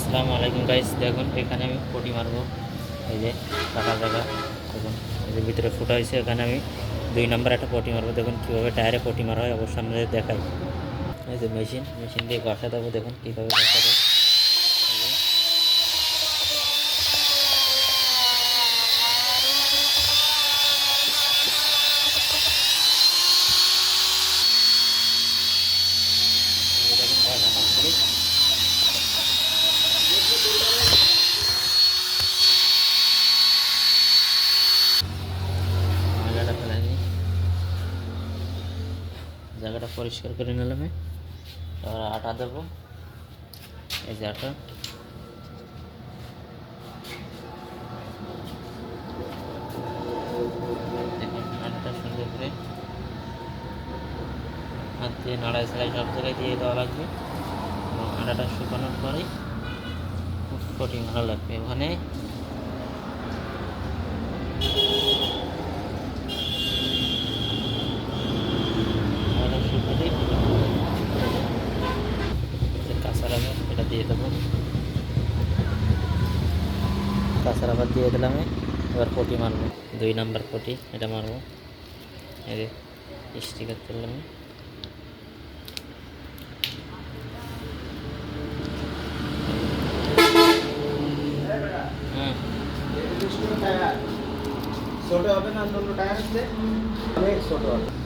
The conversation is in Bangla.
আসসালামু আলাইকুম গাইস, দেখুন এখানে আমি পটি মারবো। এই যে কাটা জায়গা দেখুন, এই যে ভিতরে ফুটা হয়েছে, এখানে আমি 2 নম্বর একটা পটি মারবো। দেখুন কীভাবে টায়ারে পটি মারা হয়, অবশ্যই আপনাদের দেখাই। এই যে মেশিন দিয়ে ঘষা দেবো, দেখুন কীভাবে ঘষা দেয়। দেখুন ঘষা কমপ্লিট। ময়লাটা ফেলাই দিই, জায়গাটা পরিষ্কার করে নিলাম। এবার আটা দেবো, এই যে আটা। দেখুন আটাটা সুন্দর করে হাত দিয়ে নাড়াই ছাড়াই সব জায়গায় দিয়ে দেওয়া লাগবে এবং আটাটা শুকানোর পরেই পটি মারা লাগবে। ওখানে আটা শুকালেই কাঁচা রাবার এটা দিয়ে দেবো, কাঁচা রাবার দিয়ে দিলাম। এবার পটি মারবো, 2 নম্বর পটি এটা মারবো। এই যে স্টিকার তুললাম। ছোট হবে না, অন্য টায়ার আছে ছোট হবে।